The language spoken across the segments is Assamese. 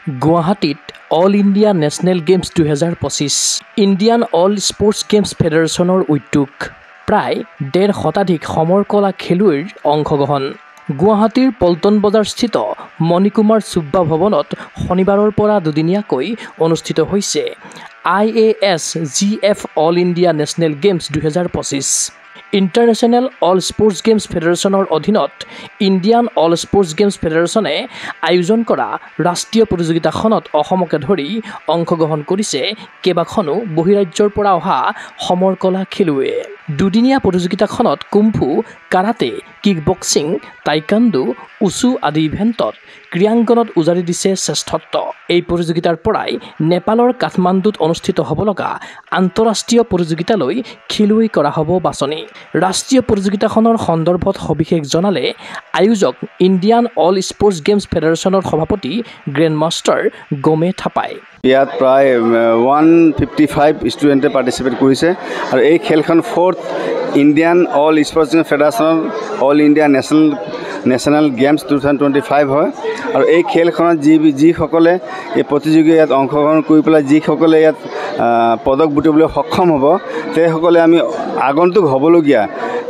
গুৱাহাটীত all India national games 2025 Indian all sports games ফেডাৰেশ্যনৰ উদ্যোগ প্ৰায় 1.5 শতাধিক সমৰ কলা খেলুৱৈৰ অংশগ্ৰহণ গুৱাহাটীৰ পল্টন বজাৰস্থিত মণিকুমাৰ সুব্বা ভৱনত শনিবাৰৰ পৰা দুদিনীয়াকৈ অনুষ্ঠিত হৈছে IASGF all India national games 2025 international all sports games ফেডাৰেশ্যনৰ অধীনত ইণ্ডিয়ান অল স্পৰ্টছ গেমছ ফেডাৰেশ্যনে আয়োজন কৰা ৰাষ্ট্ৰীয় প্ৰতিযোগিতাখনত অসমকে ধৰি অংশগ্ৰহণ কৰিছে কেইবাখনো বহিৰাজ্যৰ পৰা অহা সমৰ কলা খেলুৱৈয়ে দুদিনীয়া প্ৰতিযোগিতাখনত kung fu karate kick boxing taekwondo উচু আদি ইভেণ্টত ক্ৰীড়াংগনত উজাৰি দিছে শ্ৰেষ্ঠত্ব এই প্ৰতিযোগিতাৰ পৰাই নেপালৰ কাঠমাণ্ডুত অনুষ্ঠিত হ'ব লগা আন্তঃৰাষ্ট্ৰীয় প্ৰতিযোগিতালৈ খেলুৱৈ কৰা হ'ব বাছনি ৰাষ্ট্ৰীয় প্ৰতিযোগিতাখনৰ সন্দৰ্ভত সবিশেষ জনালে আয়োজক ইণ্ডিয়ান অল স্পৰ্টছ গেমছ ফেডাৰেশ্যনৰ সভাপতি গ্ৰেণ্ড মাষ্টাৰ গমে থাপাই ইয়াত প্ৰায় 155 ষ্টুডেণ্টে পাৰ্টিচিপেট কৰিছে আৰু এই খেলখন 4th ইণ্ডিয়ান অল স্পৰ্টছ ফেডাৰেশ্যনৰ অল ইণ্ডিয়া নেশ্যনেল গেমছ 2025 হয় আৰু এই খেলখনত যিসকলে এই প্ৰতিযোগিতাত অংশগ্ৰহণ কৰি পেলাই যিসকলে ইয়াত পদক বুটলিবলৈ সক্ষম হ'ব সেইসকলে আমি আগন্তুক হ'বলগীয়া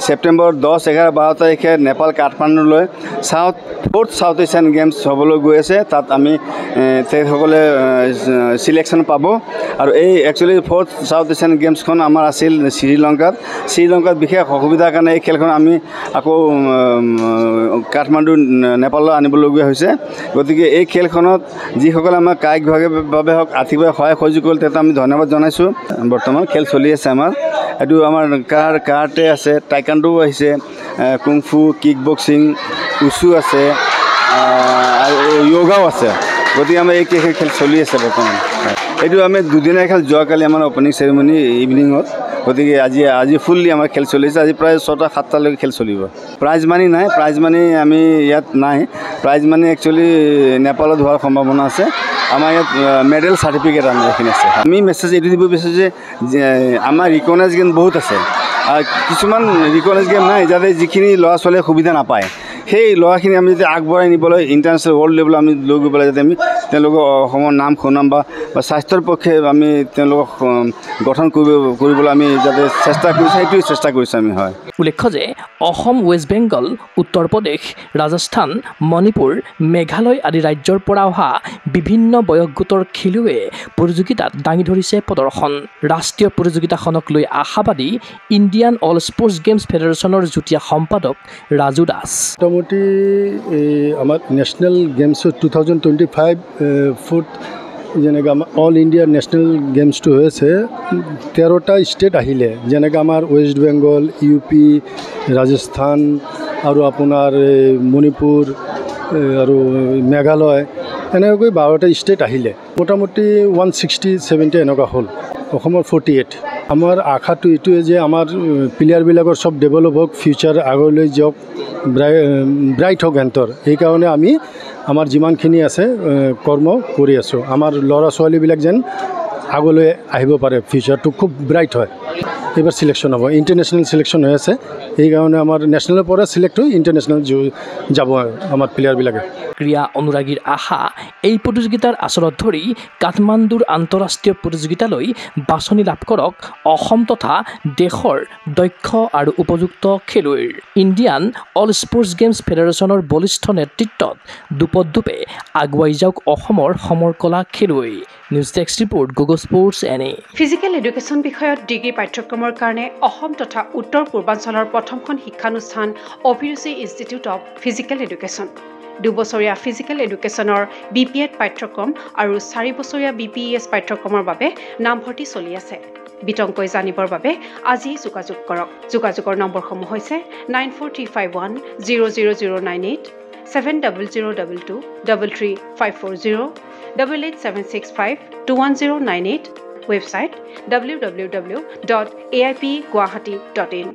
ছেপ্টেম্বৰ 10, 11, 12 তাৰিখে নেপাল কাঠমাণ্ডুলৈ 4th সাউথ এছিয়ান গেমছ হ'বলৈ গৈ আছে তাত আমি তেখেতসকলে সিলেকশ্যন পাব আৰু এই একচুৱেলি 4th সাউথ এছিয়ান গেমছখন আমাৰ আছিল শ্ৰীলংকাত বিশেষ অসুবিধাৰ কাৰণে এই খেলখন আমি আকৌ কাঠমাণ্ডু নেপাললৈ আনিবলগীয়া হৈছে গতিকে এই খেলখনত যিসকলে আমাৰ কায়িকভাৱে হওক আৰ্থিকভাৱে সহায় সহযোগ কৰিলে তাত আমি ধন্যবাদ জনাইছোঁ বৰ্তমান খেল চলি আছে আমাৰ এইটো আমাৰ কাৰাটে আছে টাইকাণ্ডো আহিছে কুংফু কিক বক্সিং উচু আছে আৰু য়োগাও আছে গতিকে আমাৰ এই খেল চলি আছে বৰ্তমান এইটো আমি দুদিনীয়া খেল যোৱাকালি আমাৰ অপেনিং চেৰিমনি ইভিনিঙত গতিকে আজি ফুল্লি আমাৰ খেল চলি আছে আজি প্ৰায় 6-7টালৈকে খেল চলিব প্ৰাইজ মানি নাই প্ৰাইজ মানি আমি ইয়াত নাই প্ৰাইজ মানি একচুৱেলি নেপালত হোৱাৰ সম্ভাৱনা আছে আমাৰ ইয়াত মেডেল চাৰ্টিফিকেট আমাৰ এইখিনি আছে আমি মেছেজ এইটো দিব বিচাৰোঁ যে আমাৰ ৰিকগনাইজ গেম বহুত আছে আৰু কিছুমান ৰিকগনাইজ গেম নাই যাতে যিখিনি ল'ৰা ছোৱালীয়ে সুবিধা নাপায় সেই ল'ৰাখিনি আমি যদি আগবঢ়াই নিবলৈ ইণ্টাৰনেশ্যনেল ৱৰ্ল্ড লেভেলত আমি লৈ গৈ পেলাই যাতে আমি তেওঁলোকৰ অসমৰ নাম সুনাম বা স্বাস্থ্যৰ পক্ষে আমি তেওঁলোকক গঠন কৰিবলৈ আমি যাতে চেষ্টা কৰিছোঁ সেইটোৱে চেষ্টা কৰিছোঁ আমি হয় উল্লেখ্য যে অসম ৱেষ্ট বেংগল উত্তৰ প্ৰদেশ ৰাজস্থান মণিপুৰ মেঘালয় আদি ৰাজ্যৰ পৰা অহা বিভিন্ন বয়স গোটৰ খেলুৱৈয়ে প্ৰতিযোগিতাত দাঙি ধৰিছে প্ৰদৰ্শন ৰাষ্ট্ৰীয় প্ৰতিযোগিতাখনক লৈ আশাবাদী ইণ্ডিয়ান অল স্পৰ্টছ গেমছ ফেডাৰেশ্যনৰ যুটীয়া সম্পাদক ৰাজু দাস মোটামুটি আমাৰ নেশ্যনেল গেমছ 2025 4th যেনেকৈ আমাৰ অল ইণ্ডিয়া নেশ্যনেল গেমছটো হৈছে 13টা ষ্টেট আহিলে যেনেকৈ আমাৰ ৱেষ্ট বেংগল UP ৰাজস্থান আৰু আপোনাৰ মণিপুৰ আৰু মেঘালয় এনেকৈ 12টা ষ্টেট আহিলে মোটামুটি 160-70 এনেকুৱা হ'ল অসমৰ 48 আমাৰ আশাটো এইটোৱে যে আমাৰ প্লেয়াৰবিলাকৰ চব ডেভেলপ হওক ফিউচাৰ আগলৈ যাওক ব্ৰাইট হওক এন্তৰ সেইকাৰণে আমি আমাৰ যিমানখিনি আছে কৰ্ম কৰি আছোঁ আমাৰ ল'ৰা ছোৱালীবিলাক যেন আগলৈ আহিব পাৰে ফিউচাৰটো খুব ব্ৰাইট হয় এইবাৰ সিলেকশ্যন হ'ব ইণ্টাৰনেশ্যনেল সিলেকশ্যন হৈ আছে সেইকাৰণে আমাৰ নেশ্যনেলৰ পৰা সিলেক্ট হৈ ইণ্টাৰনেশ্যনেল যাব আমাৰ প্লেয়াৰবিলাকে ক্ৰীড়া অনুৰাগীৰ আশা এই প্ৰতিযোগিতাৰ আচলত ধৰি কাঠমাণ্ডুৰ আন্তঃৰাষ্ট্ৰীয় প্ৰতিযোগিতালৈ বাছনি লাভ কৰক অসম তথা দেশৰ দক্ষ আৰু উপযুক্ত খেলুৱৈৰ ইণ্ডিয়ান অল স্পৰ্টছ গেমছ ফেডাৰেশ্যনৰ বলিষ্ঠ নেতৃত্বত দুপদূপে আগুৱাই যাওক অসমৰ সমৰ কলা খেলুৱৈ news desk report Google sports এনে ফিজিকেল এডুকেশ্যন বিষয়ত ডিগ্ৰী পাঠ্যক্ৰমৰ কাৰণে অসম তথা উত্তৰ পূৰ্বাঞ্চলৰ প্ৰথমখন শিক্ষানুষ্ঠান অভিৰুচি ইনষ্টিটিউট অৱ ফিজিকেল এডুকেশ্যন 2 বছৰীয়া ফিজিকেল এডুকেশ্যনৰ BPEd পাঠ্যক্ৰম আৰু 4 বছৰীয়া BPES পাঠ্যক্ৰমৰ বাবে নামভৰ্তি চলি আছে বিতংকৈ জানিবৰ বাবে আজি যোগাযোগ কৰক যোগাযোগৰ নম্বৰসমূহ হৈছে 9435100098 700222 33540 88765210988 ৱেবছাইট www.aipguwahati.in